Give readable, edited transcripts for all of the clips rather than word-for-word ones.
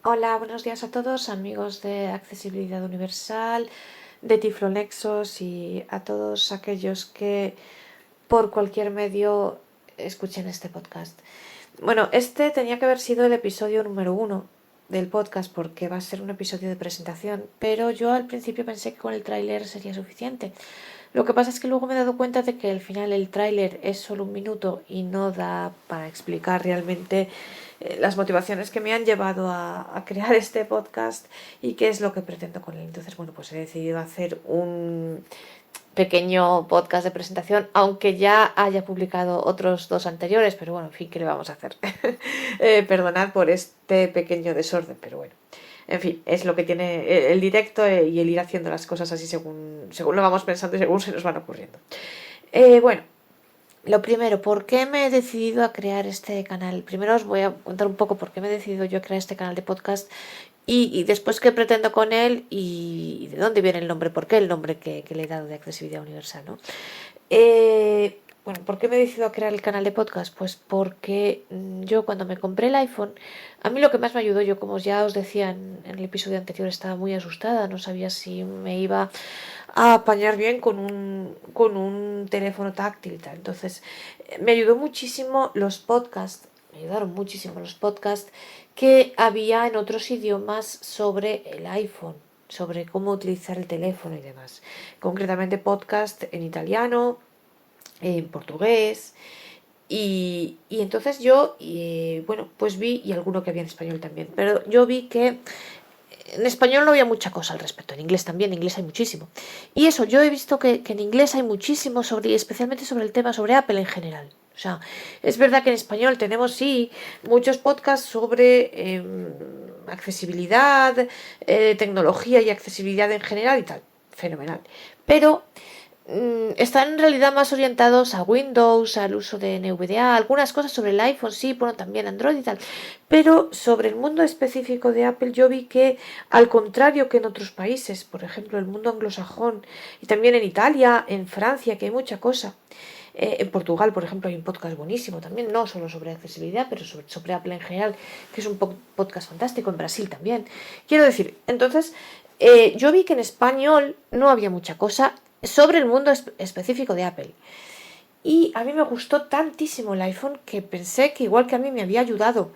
Hola, buenos días a todos, amigos de Accesibilidad Universal, de Tiflonexos y a todos aquellos que por cualquier medio escuchen este podcast. Bueno, este tenía que haber sido el episodio número 1 del podcast porque va a ser un episodio de presentación, pero yo al principio pensé que con el tráiler sería suficiente. Lo que pasa es que luego me he dado cuenta de que al final el tráiler es solo 1 minuto y no da para explicar realmente las motivaciones que me han llevado a crear este podcast y qué es lo que pretendo con él. Entonces, bueno, pues he decidido hacer un pequeño podcast de presentación, aunque ya haya publicado otros 2 anteriores, pero bueno, en fin, ¿qué le vamos a hacer? Perdonad por este pequeño desorden, pero bueno. En fin, es lo que tiene el directo y el ir haciendo las cosas así según lo vamos pensando y según se nos van ocurriendo. Bueno, lo primero, ¿por qué me he decidido a crear este canal? Primero os voy a contar un poco por qué me he decidido yo a crear este canal de podcast y después qué pretendo con él y de dónde viene el nombre, por qué el nombre que le he dado de Accesibilidad Universal, ¿no? Bueno, ¿por qué me he decidido a crear el canal de podcast? Pues porque yo cuando me compré el iPhone, a mí lo que más me ayudó, yo como ya os decía en el episodio anterior, estaba muy asustada, no sabía si me iba a apañar bien con un teléfono táctil y tal. Entonces, me ayudó muchísimo los podcasts, me ayudaron muchísimo los podcasts que había en otros idiomas sobre el iPhone, sobre cómo utilizar el teléfono y demás. Concretamente podcast en italiano, en portugués. Y entonces yo, bueno, pues vi, y alguno que había en español también, pero yo vi que en español no había mucha cosa al respecto, en inglés también, en inglés hay muchísimo. Y eso, yo he visto que en inglés hay muchísimo, especialmente sobre el tema sobre Apple en general. O sea, es verdad que en español tenemos, sí, muchos podcasts sobre accesibilidad, tecnología y accesibilidad en general y tal. Fenomenal. Pero están en realidad más orientados a Windows, al uso de NVDA, algunas cosas sobre el iPhone, sí, bueno, también Android y tal. Pero sobre el mundo específico de Apple yo vi que, al contrario que en otros países, por ejemplo, el mundo anglosajón, y también en Italia, en Francia, que hay mucha cosa, en Portugal, por ejemplo, hay un podcast buenísimo también, no solo sobre accesibilidad, pero sobre Apple en general, que es un podcast fantástico, en Brasil también. Quiero decir, entonces, yo vi que en español no había mucha cosa sobre el mundo específico de Apple. Y a mí me gustó tantísimo el iPhone que pensé que igual que a mí me había ayudado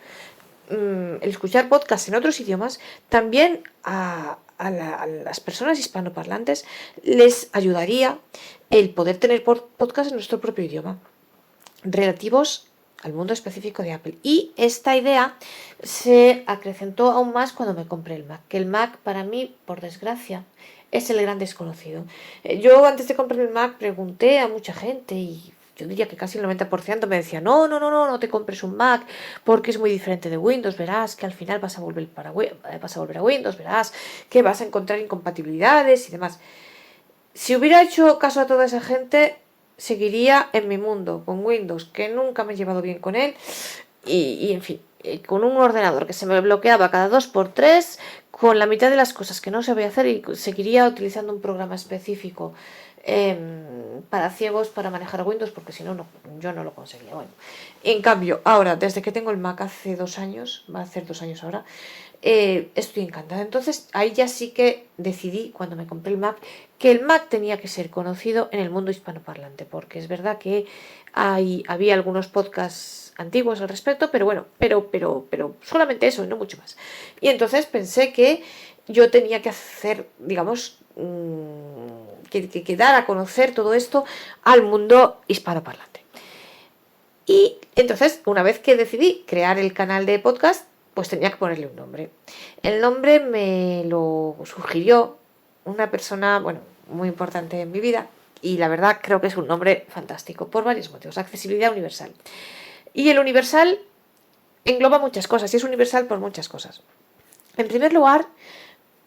el escuchar podcasts en otros idiomas, también a las personas hispanoparlantes les ayudaría el poder tener podcasts en nuestro propio idioma, relativos al mundo específico de Apple. Y esta idea se acrecentó aún más cuando me compré el Mac, que el Mac para mí, por desgracia, es el gran desconocido. Yo antes de comprar el Mac pregunté a mucha gente y yo diría que casi el 90% me decía, no, no, no, no, no te compres un Mac porque es muy diferente de Windows, verás que al final vas a volver a Windows, verás que vas a encontrar incompatibilidades y demás. Si hubiera hecho caso a toda esa gente, seguiría en mi mundo, con Windows, que nunca me he llevado bien con él, y en fin, con un ordenador que se me bloqueaba cada 2 por 3, con la mitad de las cosas que no sabía hacer, y seguiría utilizando un programa específico para ciegos para manejar Windows, porque si no, yo no lo conseguía. Bueno, en cambio, ahora, desde que tengo el Mac hace 2 años, va a hacer 2 años ahora, estoy encantada. Entonces ahí ya sí que decidí, cuando me compré el Mac, que el Mac tenía que ser conocido en el mundo hispanoparlante, porque es verdad que había algunos podcasts antiguos al respecto, pero bueno, pero solamente eso y no mucho más. Y entonces pensé que yo tenía que hacer, digamos, que dar a conocer todo esto al mundo hispanoparlante. Y entonces, una vez que decidí crear el canal de podcast, pues tenía que ponerle un nombre. El nombre me lo sugirió una persona, bueno, muy importante en mi vida, y la verdad creo que es un nombre fantástico por varios motivos. Accesibilidad universal. Y el universal engloba muchas cosas, y es universal por muchas cosas. En primer lugar,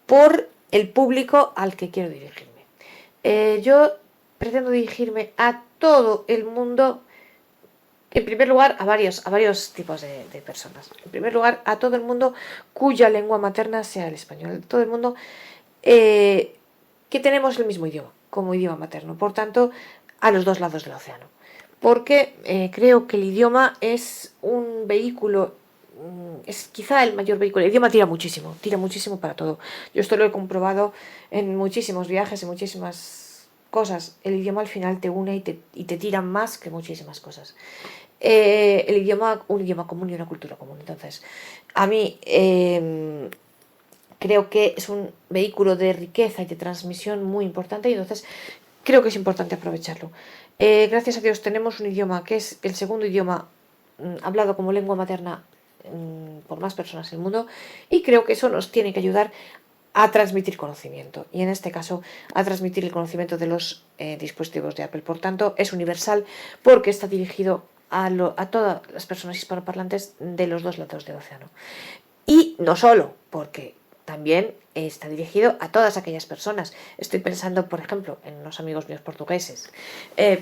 por el público al que quiero dirigirme. Yo pretendo dirigirme a todo el mundo. En primer lugar, a varios tipos de personas. En primer lugar, a todo el mundo cuya lengua materna sea el español. Todo el mundo que tenemos el mismo idioma como idioma materno. Por tanto, a los dos lados del océano. Porque creo que el idioma es un vehículo es quizá el mayor vehículo. El idioma tira muchísimo para todo. Yo esto lo he comprobado en muchísimos viajes, en muchísimas cosas. El idioma al final te une y te tira más que muchísimas cosas. El idioma, un idioma común y una cultura común. Entonces, a mí creo que es un vehículo de riqueza y de transmisión muy importante, y entonces creo que es importante aprovecharlo. Gracias a Dios tenemos un idioma que es el segundo idioma hablado como lengua materna por más personas en el mundo, y creo que eso nos tiene que ayudar a transmitir conocimiento, y en este caso a transmitir el conocimiento de los dispositivos de Apple. Por tanto, es universal porque está dirigido a todas las personas hispanoparlantes de los dos lados del océano. Y no solo, porque también está dirigido a todas aquellas personas. Estoy pensando, por ejemplo, en unos amigos míos portugueses,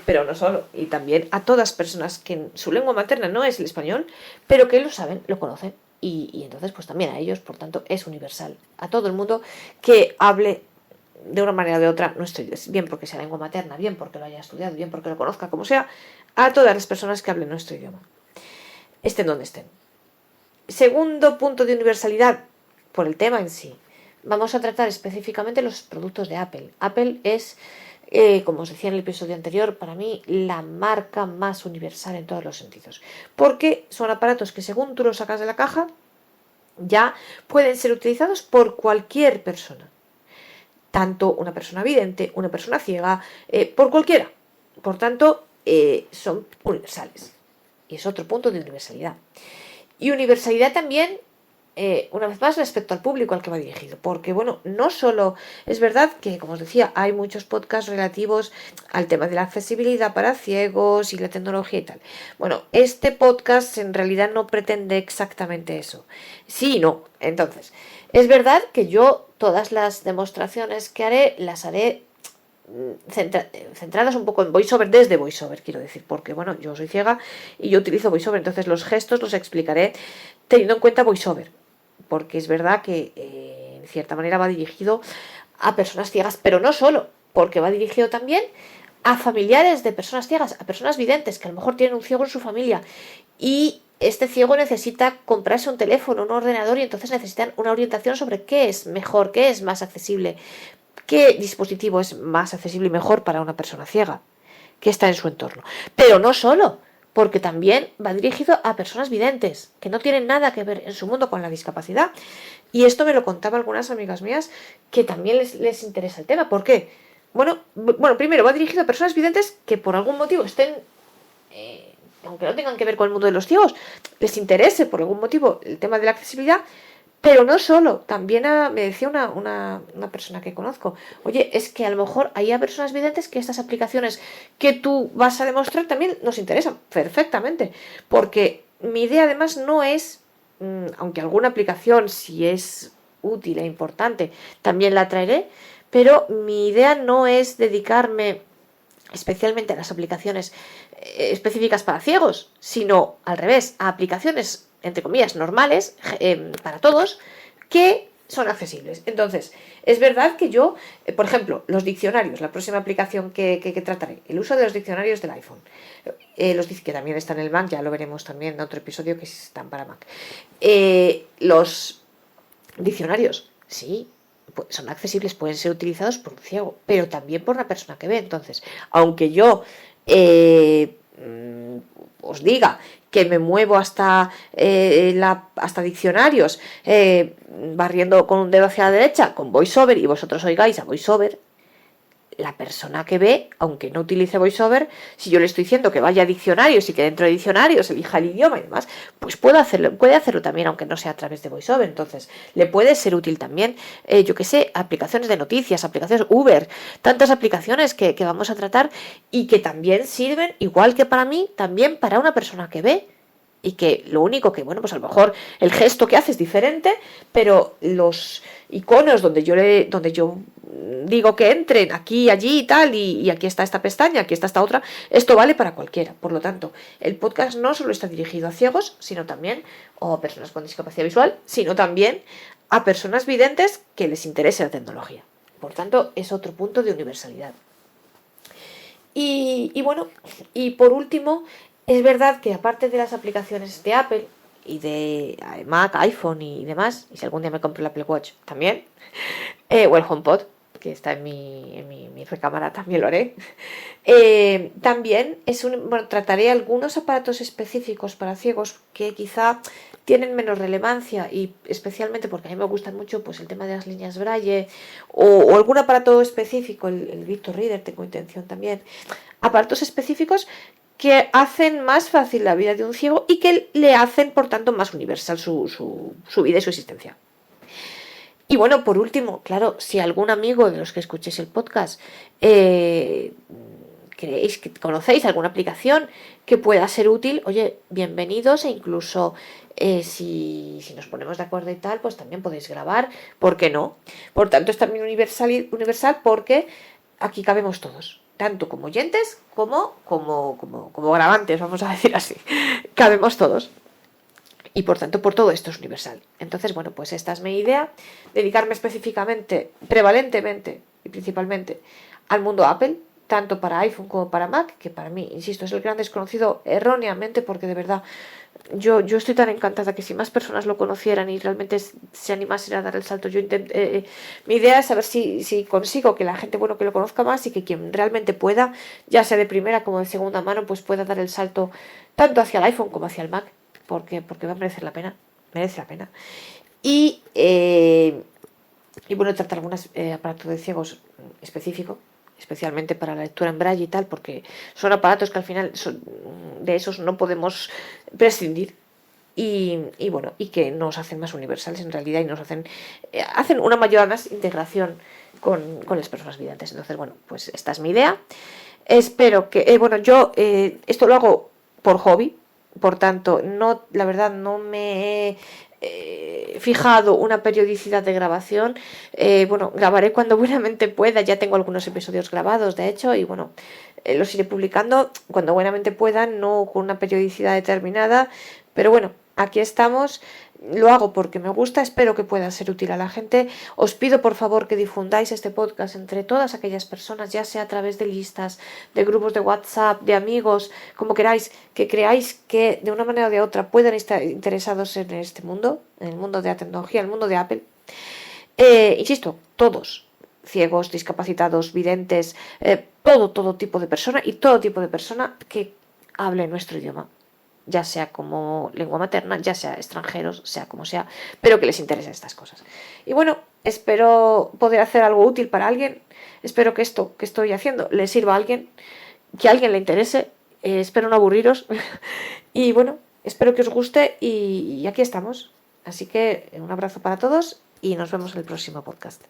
pero no solo, y también a todas personas que su lengua materna no es el español, pero que lo saben, lo conocen, y entonces pues también a ellos. Por tanto, es universal, a todo el mundo que hable de una manera o de otra nuestro idioma, bien porque sea lengua materna, bien porque lo haya estudiado, bien porque lo conozca, como sea, a todas las personas que hablen nuestro idioma, estén donde estén. Segundo punto de universalidad, por el tema en sí. Vamos a tratar específicamente los productos de Apple. Apple es, como os decía en el episodio anterior, para mí la marca más universal en todos los sentidos. Porque son aparatos que, según tú los sacas de la caja, ya pueden ser utilizados por cualquier persona. Tanto una persona vidente, una persona ciega, por cualquiera. Por tanto, son universales. Y es otro punto de universalidad. Y universalidad también, una vez más, respecto al público al que va dirigido. Porque, bueno, no solo es verdad que, como os decía, hay muchos podcasts relativos al tema de la accesibilidad para ciegos y la tecnología y tal. Bueno, este podcast en realidad no pretende exactamente eso. Sí y no. Entonces, es verdad que yo todas las demostraciones que haré, las haré centradas un poco en VoiceOver, desde VoiceOver, quiero decir, porque bueno, yo soy ciega y yo utilizo VoiceOver, entonces los gestos los explicaré teniendo en cuenta VoiceOver, porque es verdad que en cierta manera va dirigido a personas ciegas, pero no solo, porque va dirigido también a familiares de personas ciegas, a personas videntes que a lo mejor tienen un ciego en su familia, y este ciego necesita comprarse un teléfono, un ordenador, y entonces necesitan una orientación sobre qué es mejor, qué es más accesible, qué dispositivo es más accesible y mejor para una persona ciega que está en su entorno. Pero no solo, porque también va dirigido a personas videntes, que no tienen nada que ver en su mundo con la discapacidad. Y esto me lo contaban algunas amigas mías que también les interesa el tema. ¿Por qué? Bueno, primero va dirigido a personas videntes que por algún motivo estén, aunque no tengan que ver con el mundo de los ciegos, les interese por algún motivo el tema de la accesibilidad. Pero no solo, también me decía una persona que conozco, oye, es que a lo mejor hay a personas videntes que estas aplicaciones que tú vas a demostrar también nos interesan perfectamente, porque mi idea además no es, aunque alguna aplicación si es útil e importante también la traeré, pero mi idea no es dedicarme especialmente a las aplicaciones específicas para ciegos, sino al revés, a aplicaciones entre comillas normales para todos, que son accesibles. Entonces, es verdad que yo, por ejemplo, los diccionarios, la próxima aplicación que trataré, el uso de los diccionarios del iPhone, que también están en el Mac, ya lo veremos también en otro episodio que están para Mac. Los diccionarios, sí, son accesibles, pueden ser utilizados por un ciego, pero también por una persona que ve. Entonces, aunque yo os diga que me muevo hasta diccionarios, barriendo con un dedo hacia la derecha con VoiceOver, y vosotros oigáis a VoiceOver, la persona que ve, aunque no utilice VoiceOver, si yo le estoy diciendo que vaya a diccionarios y que dentro de diccionarios elija el idioma y demás, pues puede hacerlo también, aunque no sea a través de VoiceOver. Entonces, le puede ser útil también, yo que sé, aplicaciones de noticias, aplicaciones Uber, tantas aplicaciones que vamos a tratar y que también sirven, igual que para mí, también para una persona que ve. Y que lo único que, bueno, pues a lo mejor el gesto que hace es diferente, pero los iconos donde yo digo que entren aquí, allí y tal, y aquí está esta pestaña, aquí está esta otra, esto vale para cualquiera. Por lo tanto, el podcast no solo está dirigido a ciegos, sino también, o a personas con discapacidad visual, sino también a personas videntes que les interese la tecnología. Por tanto, es otro punto de universalidad. Y bueno, y por último, es verdad que aparte de las aplicaciones de Apple, y de Mac, iPhone y demás, y si algún día me compro el Apple Watch también, o el HomePod, que está en mi recámara, también lo haré. También trataré algunos aparatos específicos para ciegos que quizá tienen menos relevancia, y especialmente porque a mí me gustan mucho pues el tema de las líneas Braille, o algún aparato específico, el Victor Reader tengo intención también, aparatos específicos que hacen más fácil la vida de un ciego y que le hacen por tanto más universal su vida y su existencia. Y bueno, por último, claro, si algún amigo de los que escuchéis el podcast creéis que conocéis alguna aplicación que pueda ser útil, oye, bienvenidos, e incluso si nos ponemos de acuerdo y tal, pues también podéis grabar, ¿por qué no? Por tanto, es también universal porque aquí cabemos todos, tanto como oyentes como grabantes, vamos a decir así, cabemos todos. Y por tanto, por todo esto es universal. Entonces, bueno, pues esta es mi idea, dedicarme específicamente, prevalentemente y principalmente al mundo Apple, tanto para iPhone como para Mac, que para mí, insisto, es el gran desconocido erróneamente, porque de verdad yo estoy tan encantada que si más personas lo conocieran y realmente se animasen a dar el salto, mi idea es saber si consigo que la gente, bueno, que lo conozca más, y que quien realmente pueda, ya sea de primera como de segunda mano, pues pueda dar el salto tanto hacia el iPhone como hacia el Mac, porque va a merecer la pena, merece la pena. Y bueno, tratar algunos aparatos de ciegos específicos, especialmente para la lectura en braille y tal, porque son aparatos que al final de esos no podemos prescindir. Y bueno, y que nos hacen más universales en realidad, y nos hacen una mayor más integración con las personas videntes. Entonces, bueno, pues esta es mi idea. Espero que, bueno, yo esto lo hago por hobby, por tanto, no, la verdad no me he fijado una periodicidad de grabación. Bueno, grabaré cuando buenamente pueda, ya tengo algunos episodios grabados, de hecho, y bueno, los iré publicando cuando buenamente pueda, no con una periodicidad determinada, pero bueno, aquí estamos. Lo hago porque me gusta, espero que pueda ser útil a la gente. Os pido por favor que difundáis este podcast entre todas aquellas personas, ya sea a través de listas, de grupos de WhatsApp, de amigos, como queráis, que creáis que de una manera o de otra puedan estar interesados en este mundo, en el mundo de la tecnología, en el mundo de Apple. Insisto, todos, ciegos, discapacitados, videntes, todo tipo de persona, y todo tipo de persona que hable nuestro idioma, ya sea como lengua materna, ya sea extranjeros, sea como sea, pero que les interesen estas cosas. Y bueno, espero poder hacer algo útil para alguien, espero que esto que estoy haciendo le sirva a alguien, que a alguien le interese, espero no aburriros, y bueno, espero que os guste, y aquí estamos. Así que un abrazo para todos y nos vemos en el próximo podcast.